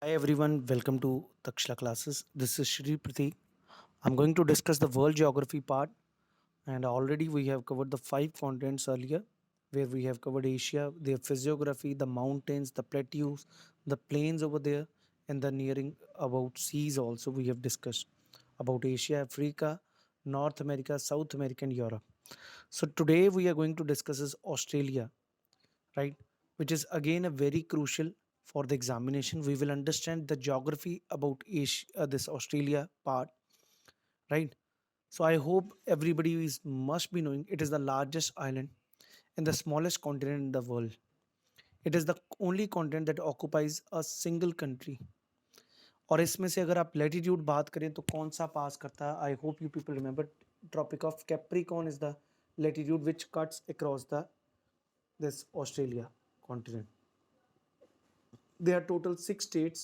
Hi everyone, welcome to Takshla classes. This is Shri Pratik. I'm going to discuss the world geography part, and already we have covered the five continents earlier, where we have covered Asia, their physiography, the mountains, the plateaus, the plains over there, and the nearing about seas also we have discussed about Asia, Africa, North America, South America, and Europe. So today we are going to discuss is Australia, right? Which is again a very crucial for the examination. We will understand the geography about Asia, this Australia part, right? So I hope everybody is must be knowing it is the largest island and the smallest continent in the world. It is the only continent that occupies a single country. और इसमें से अगर आप latitude बात करें तो कौन सा पास करता है? I hope you people remember tropic of Capricorn is the latitude which cuts across the this Australia continent. There are total 6 states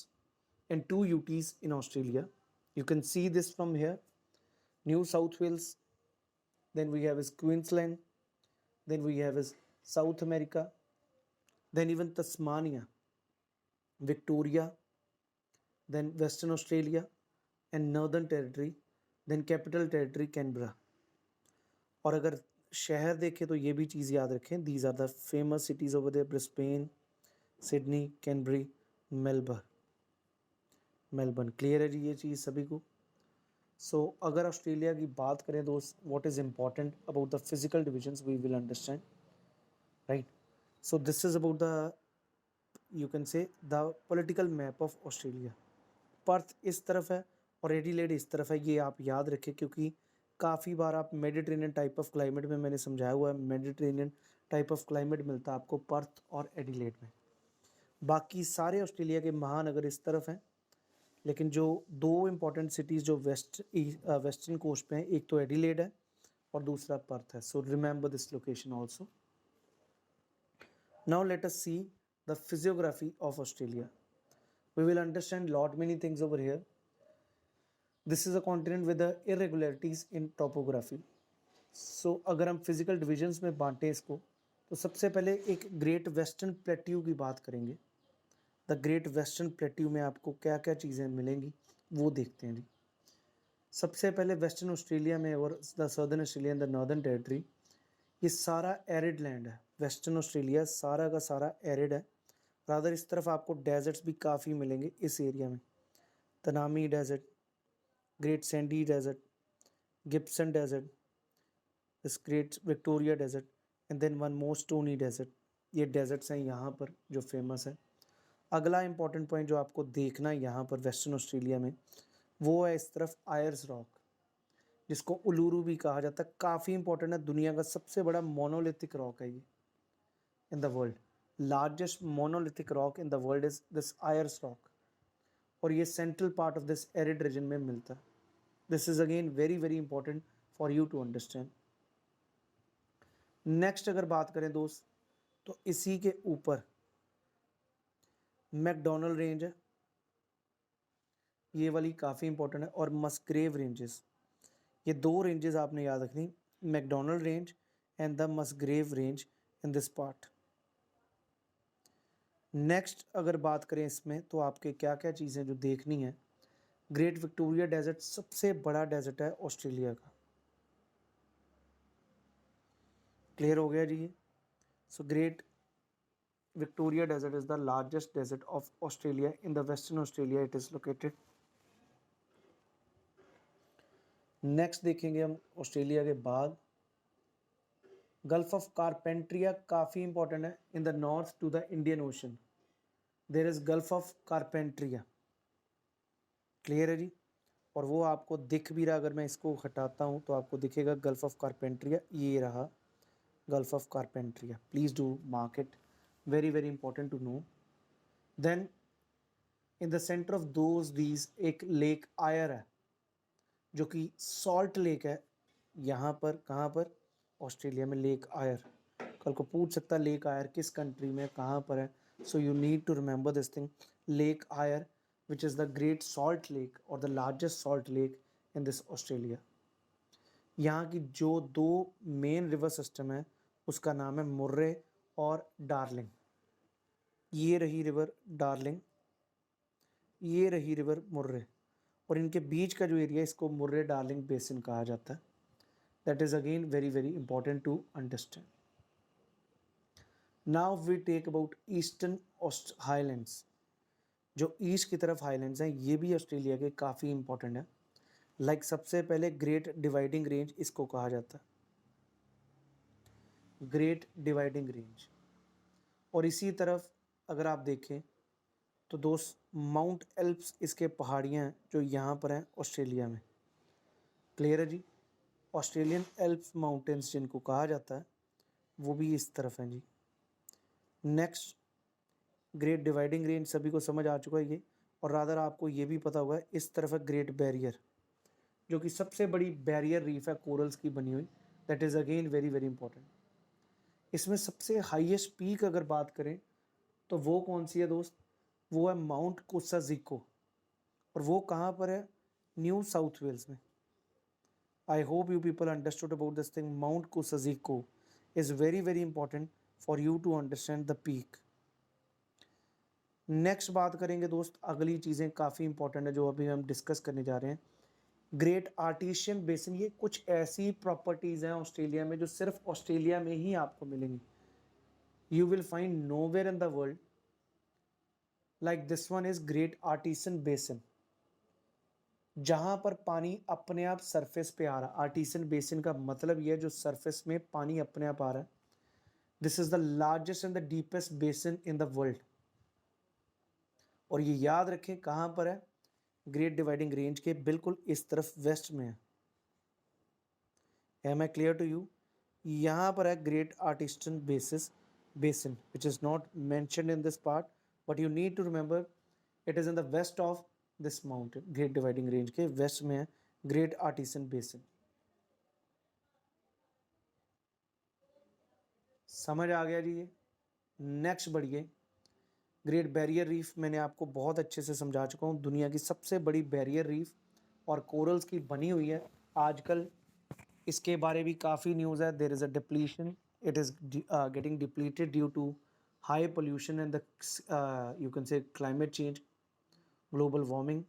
and 2 UTs in Australia. You can see this from here. New South Wales, then we have is Queensland, then we have is South America, then even Tasmania, Victoria, then Western Australia and Northern Territory, then Capital Territory Canberra. और अगर शहर देखें तो ये भी चीज़ याद रखें, these are the famous cities over there: Brisbane, Sydney, Canberra, Melbourne. Clear है जी ये चीज़ सभी को? सो अगर ऑस्ट्रेलिया की बात करें दोस्त, what is important about the physical divisions we will understand, right? So this is about the, you can say, the political map of Australia. Perth इस तरफ है और एडिलेड इस तरफ है, ये आप याद रखें क्योंकि काफ़ी बार आप मेडिटेरेनियन टाइप ऑफ क्लाइमेट में, मैंने समझाया हुआ है, मेडिटेरेनियन टाइप ऑफ क्लाइमेट मिलता है आपको पर्थ और एडिलेड में. बाकी सारे ऑस्ट्रेलिया के महानगर इस तरफ हैं, लेकिन जो दो इम्पॉर्टेंट सिटीज़ जो वेस्टर्न कोस्ट पे हैं, एक तो एडिलेड है और दूसरा पर्थ है. So remember this location also. Now let us see the physiography of Australia. We will understand lot many things over here. This is a continent with irregularities in topography. So अगर हम physical divisions में बांटें इसको, तो सबसे पहले एक great western plateau की बात करेंगे. द ग्रेट वेस्टर्न प्लेट्यू में आपको क्या क्या चीज़ें मिलेंगी वो देखते हैं जी. सबसे पहले वेस्टर्न ऑस्ट्रेलिया में और the southern Australia the northern territory, ये सारा एरिड लैंड है. वेस्टर्न ऑस्ट्रेलिया सारा का सारा एरिड है. रादर इस तरफ आपको डेजर्ट्स भी काफ़ी मिलेंगे इस एरिया में. Tanami desert, great sandy desert, Gibson desert, this great Victoria desert and then one more stony desert. ये डेजर्ट्स हैं यहाँ पर जो फेमस है. अगला इंपॉर्टेंट पॉइंट जो आपको देखना है यहाँ पर वेस्टर्न ऑस्ट्रेलिया में, वो है इस तरफ आयर्स रॉक, जिसको उलूरू भी कहा जाता है. काफ़ी इंपॉर्टेंट है, दुनिया का सबसे बड़ा मोनोलिथिक रॉक है ये in the world. Largest monolithic rock in the world is this Ayers rock, और ये central part of this arid region में मिलता है. This is again very very important for you to understand. Next अगर बात करें दोस्त, तो इसी के ऊपर मैकडोनल्ड रेंज है, ये वाली काफ़ी इंपॉर्टेंट है, और मस्ग्रेव रेंजेस. ये दो रेंजेस आपने याद रखनी, MacDonnell range and the Musgrave range in this part. Next अगर बात करें इसमें, तो आपके क्या क्या चीज़ें जो देखनी है. ग्रेट विक्टोरिया डेजर्ट सबसे बड़ा डेजर्ट है ऑस्ट्रेलिया का. क्लियर हो गया जी ये? So great Victoria desert is the largest desert of Australia. In the western Australia it is located. Next देखेंगे हम ऑस्ट्रेलिया के बाद, गल्फ ऑफ कारपेंट्रिया काफ़ी इंपॉर्टेंट है. In the north to the Indian ocean there is gulf of Carpentaria. Clear है जी? और वो आपको दिख भी रहा, अगर मैं इसको हटाता हूँ तो आपको दिखेगा गल्फ ऑफ कारपेंट्रिया. ये रहा gulf of Carpentaria. Please do mark it, very very important to know. Then in the centre of those these एक लेक आयर है, जो कि सॉल्ट लेक है. यहाँ पर कहाँ पर? ऑस्ट्रेलिया में लेक आयर. कल को पूछ सकता है लेक आयर किस कंट्री में, कहाँ पर है. So you need to remember this thing, Lake Eyre which is the great salt lake और the largest salt lake in this Australia. यहाँ की जो दो मेन रिवर सिस्टम है उसका नाम है मुर्रे और डार्लिंग. ये रही रिवर डार्लिंग, ये रही रिवर मुर्रे, और इनके बीच का जो एरिया इसको मुर्रे डार्लिंग बेसिन कहा जाता है. That is again very very important to understand. Now we take about eastern highlands. जो ईस्ट की तरफ हाईलैंड्स हैं ये भी ऑस्ट्रेलिया के काफ़ी इंपॉर्टेंट है. लाइक सबसे पहले ग्रेट डिवाइडिंग रेंज इसको कहा जाता है, ग्रेट डिवाइडिंग रेंज. और इसी तरफ अगर आप देखें तो दोस्त माउंट एल्प्स इसके पहाड़ियाँ हैं जो यहाँ पर हैं ऑस्ट्रेलिया में. क्लियर है जी. ऑस्ट्रेलियन एल्प्स माउंटेन्स जिनको कहा जाता है वो भी इस तरफ हैं जी. नेक्स्ट ग्रेट डिवाइडिंग रेंज सभी को समझ आ चुका है ये. और रादर आपको ये भी पता होगा इस तरफ है ग्रेट बैरियर, जो कि सबसे बड़ी बैरियर रीफ है कोरल्स की बनी हुई. That is again very very important. इसमें सबसे हाईएस्ट पीक अगर बात करें तो वो कौन सी है दोस्त, वो है माउंट कोसाजिको. और वो कहाँ पर है, न्यू साउथ वेल्स में. I hope you people understood about this thing. Mount Kosciuszko is very very important for you to understand the peak. Next बात करेंगे दोस्त, अगली चीज़ें काफ़ी इंपॉर्टेंट है जो अभी हम डिस्कस करने जा रहे हैं. Great artisan basin. ये कुछ ऐसी प्रॉपर्टीज़ हैं ऑस्ट्रेलिया में जो सिर्फ ऑस्ट्रेलिया में ही आपको मिलेंगी. You will find nowhere in the world. Like this one is great artesian basin, जहां पर पानी अपने आप सरफेस पे आ रहा है. आर्टिसन बेसिन का मतलब यह है जो सरफेस में पानी अपने आप आ रहा है. This is the largest and the deepest basin in the world. और ये याद रखें कहां पर है, ग्रेट डिवाइडिंग रेंज के बिल्कुल इस तरफ वेस्ट में है. Am I clear to you. यहाँ पर है Great Artesian Basin which is not mentioned in this part, but you need to remember it is in the west of this mountain. Great Dividing Range के west में है great artesian basin. समझ आ गया जी ये. नेक्स्ट बढ़िए. Great barrier reef मैंने आपको बहुत अच्छे से समझा चुका हूँ. दुनिया की सबसे बड़ी बैरियर रीफ और कोरल्स की बनी हुई है. आजकल इसके बारे भी काफ़ी न्यूज़ है. There is a depletion, it is getting depleted due to high pollution and the you can say climate change, global warming.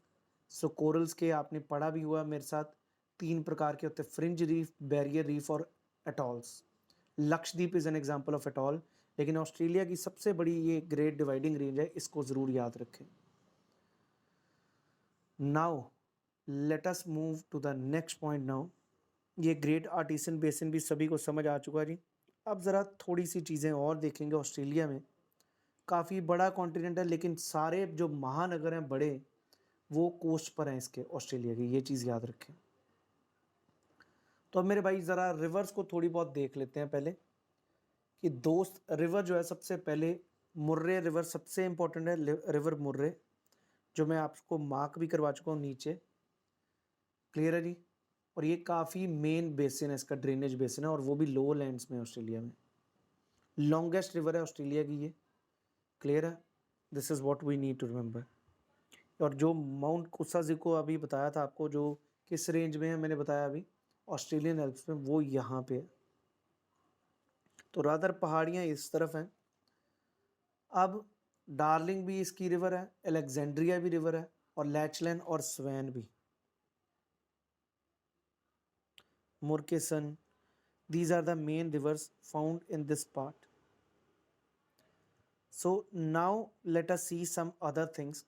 So corals के आपने पढ़ा भी हुआ मेरे साथ, 3 प्रकार के होते हैं, फ्रिंज रीफ, बैरियर रीफ और atolls. Lakshadweep is an example of atoll. लेकिन ऑस्ट्रेलिया की सबसे बड़ी ये ग्रेट डिवाइडिंग रेंज है, इसको ज़रूर याद रखें. Now let us move to the next point. Now ये ग्रेट आर्टिसन बेसिन भी सभी को समझ आ चुका है जी. अब ज़रा थोड़ी सी चीज़ें और देखेंगे. ऑस्ट्रेलिया में काफ़ी बड़ा कॉन्टिनेंट है, लेकिन सारे जो महानगर हैं बड़े वो कोस्ट पर हैं इसके ऑस्ट्रेलिया की. ये चीज़ याद रखें. तो अब मेरे भाई ज़रा रिवर्स को थोड़ी बहुत देख लेते हैं पहले कि दोस्त रिवर जो है सबसे पहले मुर्रे रिवर सबसे इंपॉर्टेंट है. रिवर मुर्रे जो मैं आपको मार्क भी करवा चुका हूँ नीचे. क्लियर है जी. और ये काफ़ी मेन बेसिन है, इसका ड्रेनेज बेसिन है, और वो भी लो लैंड्स में ऑस्ट्रेलिया में. लॉन्गेस्ट रिवर है ऑस्ट्रेलिया की ये. क्लियर है. This is what we need to remember. और जो माउंट कोसाजिको अभी बताया था आपको, जो किस रेंज में है मैंने बताया अभी, ऑस्ट्रेलियन एल्प्स में, वो यहाँ पे है. तो रादर पहाड़ियाँ इस तरफ हैं. अब डार्लिंग भी इसकी रिवर है, अलेक्जेंड्रिया भी रिवर है, और लैचलैंड और स्वैन भी. मुर्केसन, these are the main rivers found in this part. So now let us see some other things.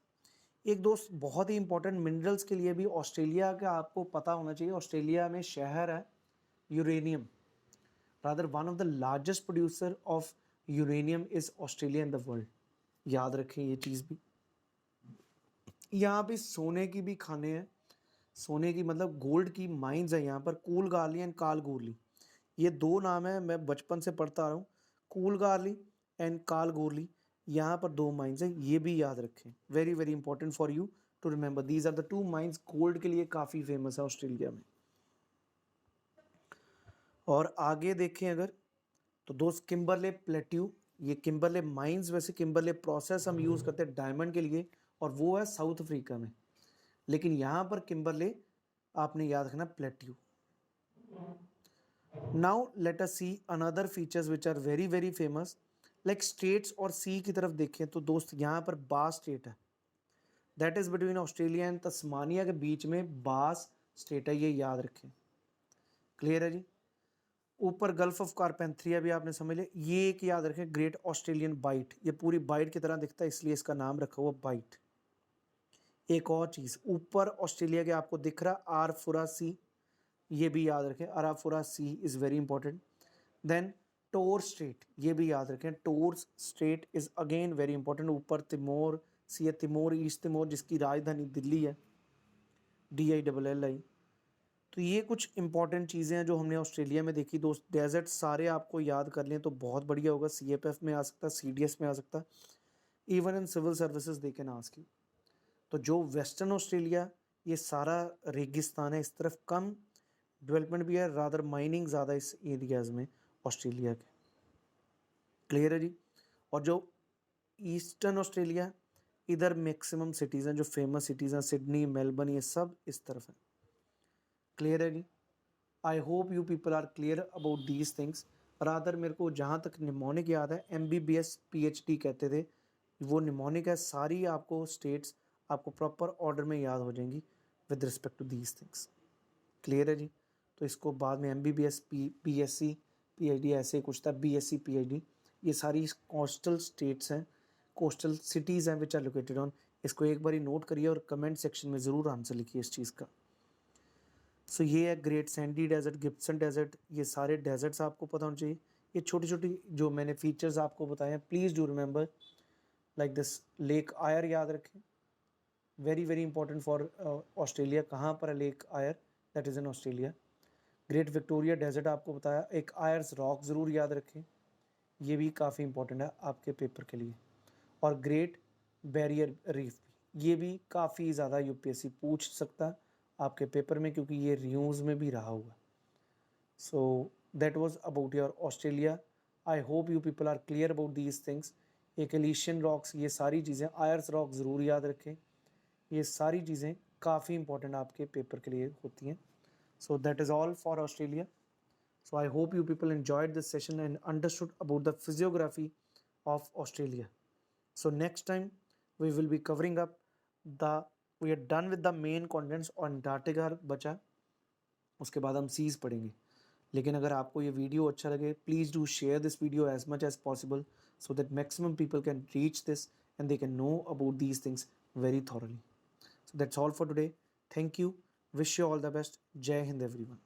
एक दोस्त बहुत ही इंपॉर्टेंट मिनरल्स के लिए भी ऑस्ट्रेलिया का आपको पता होना चाहिए. ऑस्ट्रेलिया में शहर है uranium. Rather one of the largest producer of uranium is Australia in the world. याद रखें ये चीज़ भी. यहाँ पे सोने की भी खाने हैं. सोने की मतलब गोल्ड की माइंस है यहाँ पर. कूलगार्ली एंड कालगोरली, ये 2 नाम है, मैं बचपन से पढ़ता आ रहा हूँ. कूलगार्ली एंड कालगोरली, यहाँ पर 2 माइंस हैं, ये भी याद रखें. Very very important for you to remember. These are the 2 mines gold के लिए काफ़ी फेमस है ऑस्ट्रेलिया में. और आगे देखें अगर तो दोस्त किम्बरले प्लेट्यू, ये किम्बरले माइंस, वैसे किम्बरले प्रोसेस हम यूज़ करते हैं डायमंड के लिए, और वो है साउथ अफ्रीका में. लेकिन यहाँ पर किम्बरले आपने याद रखना plateau. Now let us see another features which are very very famous. Like states और सी की तरफ देखें तो दोस्त यहाँ पर बास स्टेट है. That is between Australia and Tasmania के बीच में बास स्टेट है, ये याद रखें। क्लियर है जी। ऊपर गल्फ ऑफ कारपेंथ्रिया भी आपने समझ लिया। ये एक याद रखें, ग्रेट ऑस्ट्रेलियन बाइट, ये पूरी बाइट की तरह दिखता है इसलिए इसका नाम रखा हुआ बाइट। एक और चीज, ऊपर ऑस्ट्रेलिया के आपको दिख रहा आरफुरा सी, ये भी याद रखें, Arafura Sea is very important. Then Torres Strait, ये भी याद रखें, Torres Strait is again very important. ऊपर तिमोर सी है, तिमोर ईस्ट तिमोर जिसकी राजधानी दिल्ली है, DILLI। तो ये कुछ इंपॉर्टेंट चीज़ें हैं जो हमने ऑस्ट्रेलिया में देखी दोस्त। डेजर्ट सारे आपको याद कर लें तो बहुत बढ़िया होगा। CFF में आ सकता है, CDS में आ सकता है, even in civil services they can ask you. तो जो वेस्टर्न ऑस्ट्रेलिया, ये सारा रेगिस्तान है, इस तरफ कम डेवलपमेंट भी है, रादर माइनिंग ज़्यादा इस एरियाज़ में ऑस्ट्रेलिया के। क्लियर है जी। और जो ईस्टर्न ऑस्ट्रेलिया, इधर मैक्सिमम सिटीज़ हैं जो फेमस सिटीज़ हैं, सिडनी मेलबर्न, ये सब इस तरफ हैं। क्लियर है जी। I hope you people are clear about these things. Rather मेरे को जहाँ तक निमोनिक याद है, MBBS PhD कहते थे, वो निमोनिक है। सारी आपको स्टेट्स आपको प्रॉपर ऑर्डर में याद हो जाएंगी with respect to these things. Clear है जी। तो इसको बाद में MBBS BSc PhD ऐसे कुछ था, BSc PhD, ये सारी कोस्टल स्टेट्स हैं, कोस्टल सिटीज़ हैं विच आर लोकेटेड ऑन। इसको एक बार नोट करिए और कमेंट सेक्शन में ज़रूर आंसर लिखिए इस चीज़ का। सो ये है great sandy desert, Gibson desert, ये सारे डेजर्ट्स आपको पता होना चाहिए। ये छोटी छोटी जो मैंने फीचर्स आपको बताए हैं, please do remember like this. Lake Eyre याद रखें, very very important for Australia. कहाँ पर है Lake Eyre? That is in Australia. Great Victoria Desert आपको बताया। एक आयर्स रॉक ज़रूर याद रखें, ये भी काफ़ी इंपॉर्टेंट है आपके पेपर के लिए। और ग्रेट बैरियर रीफ, ये भी काफ़ी ज़्यादा UPSC पूछ सकता है आपके पेपर में, क्योंकि ये न्यूज़ में भी रहा हुआ। So that was about your Australia. I hope you people are clear about these things. एक एलिशियन रॉक्स, ये सारी चीज़ें, आयर्स रॉक ज़रूर याद रखें, ये सारी चीज़ें काफ़ी इंपॉर्टेंट आपके पेपर के लिए होती हैं। So that is all for Australia. So I hope you people enjoyed this session and understood about the physiography of Australia. So next time we will be covering up the, we are done with the main contents on Antarctica बचा, उसके बाद हम seize पढ़ेंगे। लेकिन अगर आपको ये video अच्छा लगे, please do share this video as much as possible so that maximum people can reach this and they can know about these things very thoroughly. So that's all for today. Thank you. Wish you all the best. Jai Hind everyone.